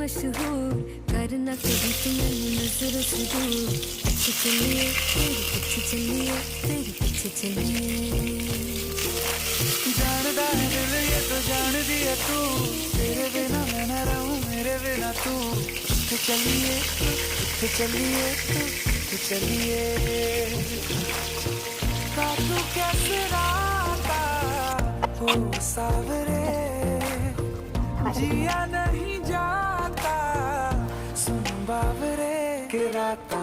मशहूर, करना कभी तुम्हें नजर से दूर। पीछे चलिए तेरे पीछे चलिए, तेरे पीछे चलिए। जानदा है दिल ये तो जान दिया तू, तेरे बिना मैं न रहूं मेरे बिना तू। उठ चलिए उठ चलिए उठ चलिए। काटू कैसे राता हो सावरे, जिया नहीं जाता सुन बावरे के राता